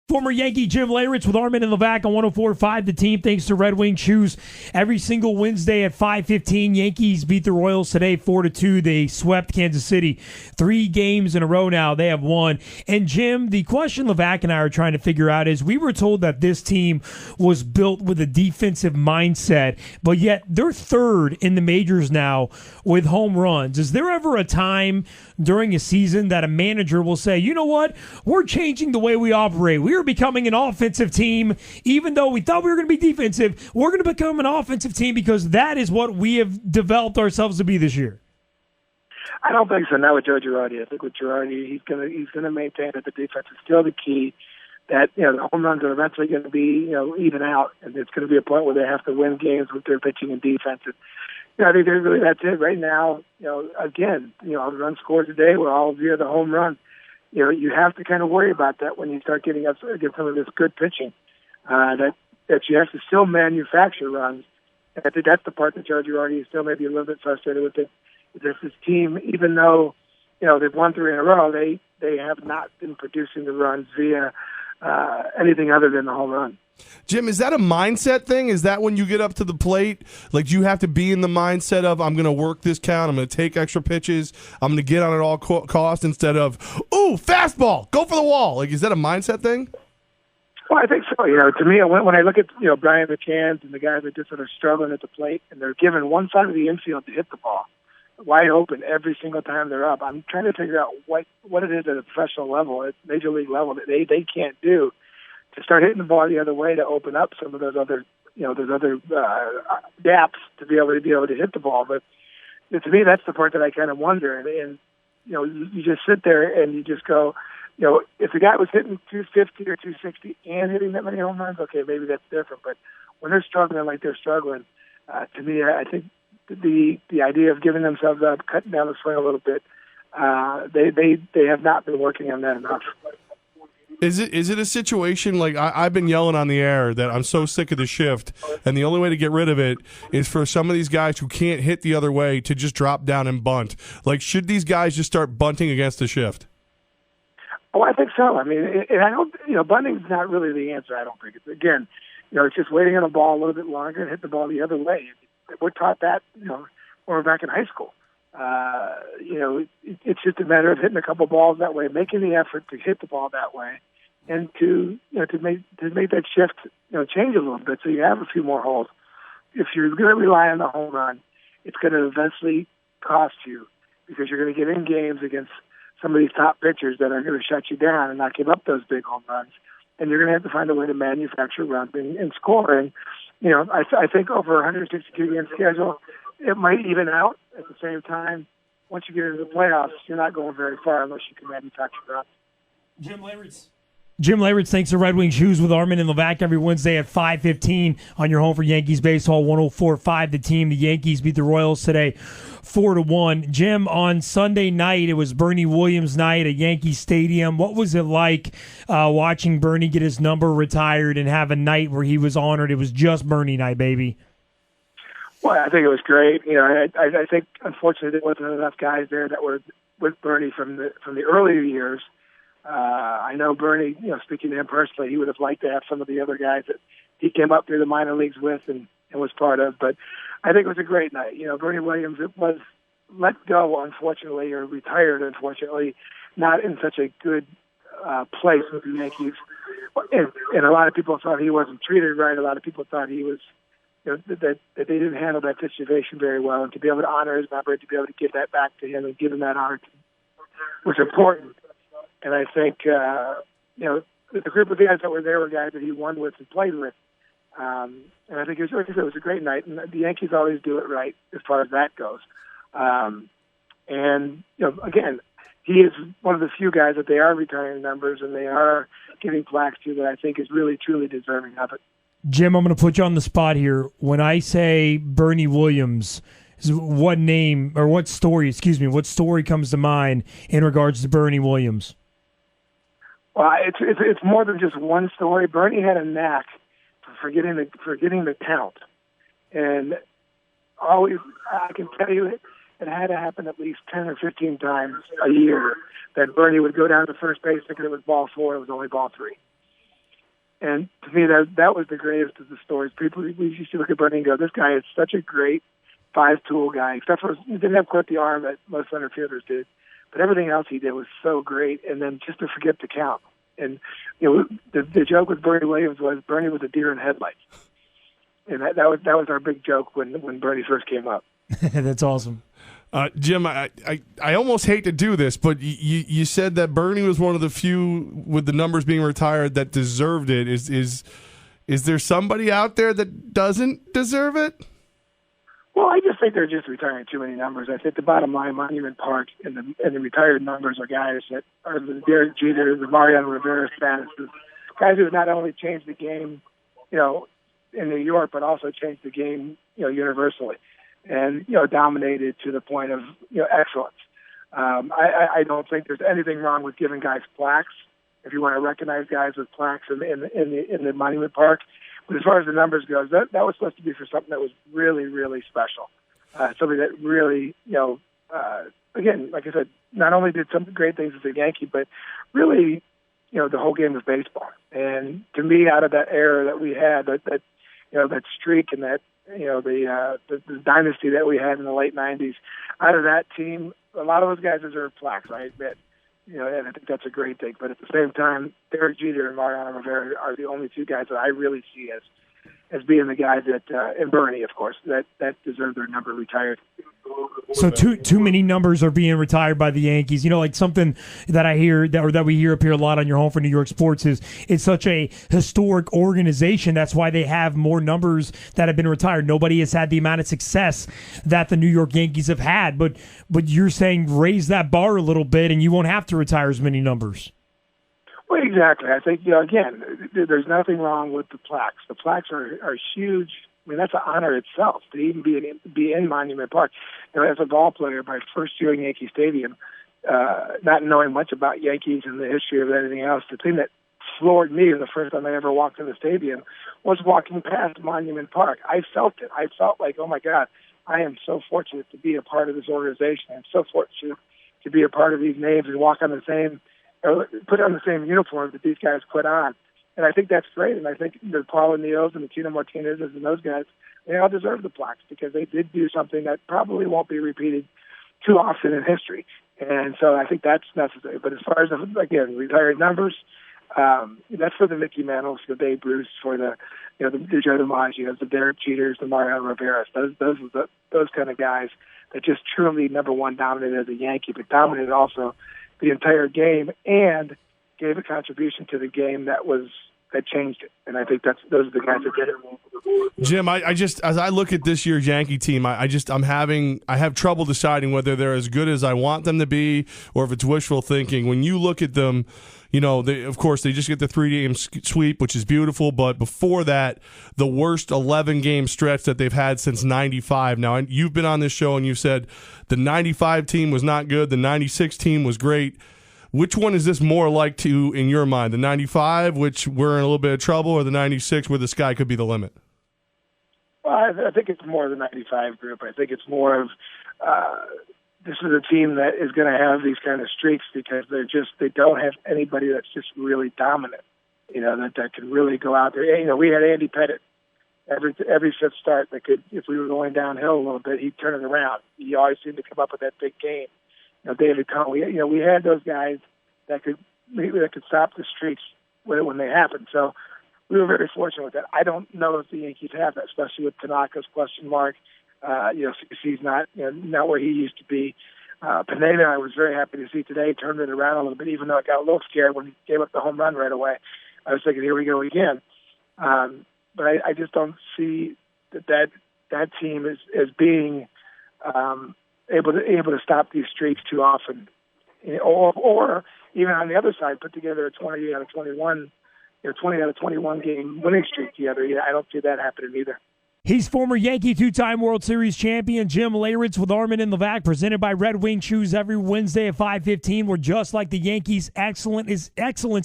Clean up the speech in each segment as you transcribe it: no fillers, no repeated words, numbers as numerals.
Former Yankee Jim Leyritz with Armen and Levack on 104.5 The Team. Thanks to Red Wing Shoes. Every single Wednesday at 5:15, Yankees beat the Royals today 4-2. They swept Kansas City 3 games in a row now. They have won. And Jim, the question Levack and I are trying to figure out is we were told that this team was built with a defensive mindset, but yet they're third in the majors now with home runs. Is there ever a time during a season that a manager will say, you know what, we're changing the way we operate. We're becoming an offensive team. Even though we thought we were going to be defensive, we're going to become an offensive team because that is what we have developed ourselves to be this year. I don't think so. Not with Joe Girardi. I think with Girardi, he's going to maintain that the defense is still the key. That the home runs are eventually going to be even out, and it's going to be a point where they have to win games with their pitching and defense. And, I think that's it right now. Again, the run scored today were all via the home run. You have to kind of worry about that when you start getting up against some of this good pitching. That you have to still manufacture runs. And I think that's the part that Joe Girardi is still maybe a little bit frustrated with. This team, even though they've won 3 in a row, they have not been producing the runs via anything other than the home run. Jim, is that a mindset thing? Is that when you get up to the plate, like you have to be in the mindset of I'm going to work this count, I'm going to take extra pitches, I'm going to get on at all costs instead of, ooh, fastball, go for the wall. Like, is that a mindset thing? Well, I think so. To me, when I look at Brian McCann and the guys that just sort of struggling at the plate, and they're given one side of the infield to hit the ball wide open every single time they're up. I'm trying to figure out what it is at a professional level, at major league level, that they can't do to start hitting the ball the other way to open up some of those other gaps to be able to hit the ball. But to me, that's the part that I kind of wonder. And you just sit there and you just go, if the guy was hitting 250 or 260 and hitting that many home runs, okay, maybe that's different. But when they're struggling like they're struggling, to me, I think the idea of giving themselves up, cutting down the swing a little bit, they have not been working on that enough. Is it a situation like I've been yelling on the air that I'm so sick of the shift, and the only way to get rid of it is for some of these guys who can't hit the other way to just drop down and bunt? Like, should these guys just start bunting against the shift? Oh, I think so. I mean, and I don't. Bunting's not really the answer. I don't think it's it's just waiting on the ball a little bit longer and hit the ball the other way. We're taught that when we're back in high school. It's just a matter of hitting a couple balls that way, making the effort to hit the ball that way, and to make that shift change a little bit so you have a few more holes. If you're going to rely on the home run, it's going to eventually cost you because you're going to get in games against some of these top pitchers that are going to shut you down and not give up those big home runs, and you're going to have to find a way to manufacture runs and score. And I think over a 162-game schedule, it might even out. At the same time, once you get into the playoffs, you're not going very far unless you can manufacture runs. Jim Leyritz, thanks to Red Wing Shoes with Armen and Levack every Wednesday at 5:15 on your home for Yankees baseball, 104.5 The Team. The Yankees beat the Royals today 4-1. Jim, on Sunday night, it was Bernie Williams' night at Yankee Stadium. What was it like watching Bernie get his number retired and have a night where he was honored? It was just Bernie night, baby. Well, I think it was great. I think unfortunately there wasn't enough guys there that were with Bernie from the earlier years. I know Bernie, speaking to him personally, he would have liked to have some of the other guys that he came up through the minor leagues with and was part of. But I think it was a great night. Bernie Williams was let go, unfortunately, or retired, unfortunately, not in such a good place with the Yankees. And a lot of people thought he wasn't treated right. A lot of people thought he was that they didn't handle that situation very well, and to be able to honor his number, to be able to give that back to him and give him that honor was important. And I think, the group of guys that were there were guys that he won with and played with. And I think it was a great night, and the Yankees always do it right as far as that goes. Again, he is one of the few guys that they are retiring numbers and they are giving plaques to that I think is really, truly deserving of it. Jim, I'm going to put you on the spot here. When I say Bernie Williams, what story comes to mind in regards to Bernie Williams? Well, it's more than just one story. Bernie had a knack for getting the count, and always I can tell you it had to happen at least 10 or 15 times a year that Bernie would go down to first base thinking it was ball 4, it was only ball 3. And to me, that was the greatest of the stories. People, we used to look at Bernie and go, this guy is such a great five-tool guy, except for he didn't have quite the arm that most center fielders did. But everything else he did was so great. And then just to forget to count. And, the joke with Bernie Williams was Bernie was a deer in headlights. And that was our big joke when Bernie first came up. That's awesome. Jim, I almost hate to do this, but you said that Bernie was one of the few with the numbers being retired that deserved it. Is there somebody out there that doesn't deserve it? Well, I just think they're just retiring too many numbers. I think the bottom line, Monument Park and the retired numbers are guys that are the Derek Jeter, the Mariano Rivera status, guys who have not only changed the game, in New York, but also changed the game, universally, and dominated to the point of excellence. I don't think there's anything wrong with giving guys plaques if you want to recognize guys with plaques in the Monument Park. But as far as the numbers goes, that was supposed to be for something that was really, really special. Something that really, again, like I said, not only did some great things as a Yankee, but really, the whole game of baseball. And to me, out of that era that we had, that streak and that, the dynasty that we had in the late 90s, out of that team, a lot of those guys deserve plaques, I admit. And I think that's a great thing. But at the same time, Derek Jeter and Mariano Rivera are the only two guys that I really see as being the guys that, and Bernie, of course, that deserve their number retired. So too many numbers are being retired by the Yankees. Like something that I hear that we hear up here a lot on your home for New York sports is it's such a historic organization. That's why they have more numbers that have been retired. Nobody has had the amount of success that the New York Yankees have had. But you're saying raise that bar a little bit, and you won't have to retire as many numbers. Well, exactly. I think again, there's nothing wrong with the plaques. The plaques are huge. I mean, that's an honor itself to even be in Monument Park. As a ball player, my first year in Yankee Stadium, not knowing much about Yankees and the history of anything else, the thing that floored me the first time I ever walked in the stadium was walking past Monument Park. I felt it. I felt like, oh my God, I am so fortunate to be a part of this organization. I'm so fortunate to be a part of these names and walk on the same, or put on the same uniform that these guys put on. And I think that's great. And I think the Paul O'Neills and the Tino Martinez's and those guys, they all deserve the plaques because they did do something that probably won't be repeated too often in history. And so I think that's necessary. But as far as, again, retired numbers, that's for the Mickey Mantles, the Babe Ruths, for the Joe DiMaggios, the Derek Jeters, the Mariano Riveras. Those kind of guys that just truly, number one, dominated as a Yankee, but dominated also the entire game and gave a contribution to the game that changed it. And I think those are the guys that did it. Jim, I just, as I look at this year's Yankee team, I have trouble deciding whether they're as good as I want them to be or if it's wishful thinking. When you look at them, of course, they just get the 3-game sweep, which is beautiful. But before that, the worst 11-game stretch that they've had since 95. Now, you've been on this show and you've said the 95 team was not good. The 96 team was great. Which one is this more like to, in your mind, the 95, which we're in a little bit of trouble, or the 96, where the sky could be the limit? Well, I think it's more the 95 group. I think it's more of this is a team that is going to have these kind of streaks because they don't have anybody that's just really dominant, that can really go out there. We had Andy Pettitte every fifth start that could, if we were going downhill a little bit, he'd turn it around. He always seemed to come up with that big game. David Cohn, we had those guys that could stop the streaks when they happened. So we were very fortunate with that. I don't know if the Yankees have that, especially with Tanaka's question mark. He's not where he used to be. Pineda, I was very happy to see today, turned it around a little bit, even though I got a little scared when he gave up the home run right away. I was thinking, here we go again. But I just don't see that team as being able to stop these streaks too often, or even on the other side, put together a 20 out of 21 game winning streak together. I don't see that happening either. He's former Yankee two-time World Series champion Jim Leyritz with Armen and Levack, presented by Red Wing Shoes every Wednesday at 5:15. We're just like the Yankees. Excellence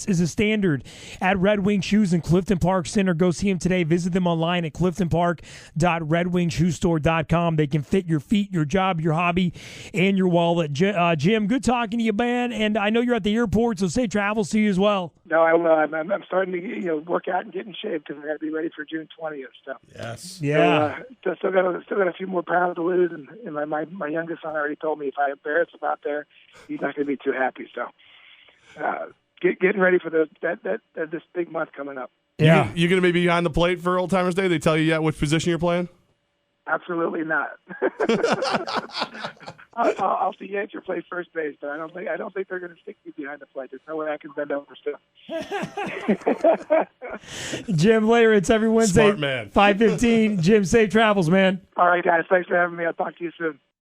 is a standard at Red Wing Shoes in Clifton Park Center. Go see them today. Visit them online at cliftonpark.redwingshoestore.com. They can fit your feet, your job, your hobby, and your wallet. Jim, good talking to you, man. And I know you're at the airport, so safe travels to you as well. No, I will. I'm starting to work out and get in shape because I got to be ready for June 20th. So. Yes. Yeah. So, still got a few more pounds to lose, and my youngest son already told me if I embarrass him out there, he's not going to be too happy. So, getting ready for this big month coming up. Yeah. You going to be behind the plate for Old Timers Day? They tell you yet which position you're playing? Absolutely not. I'll see Yanker play first base, but I don't think they're going to stick me behind the plate. There's no way I can bend over still. Jim Leyritz every Wednesday, Smart man. 5:15. Jim, safe travels, man. All right, guys. Thanks for having me. I'll talk to you soon.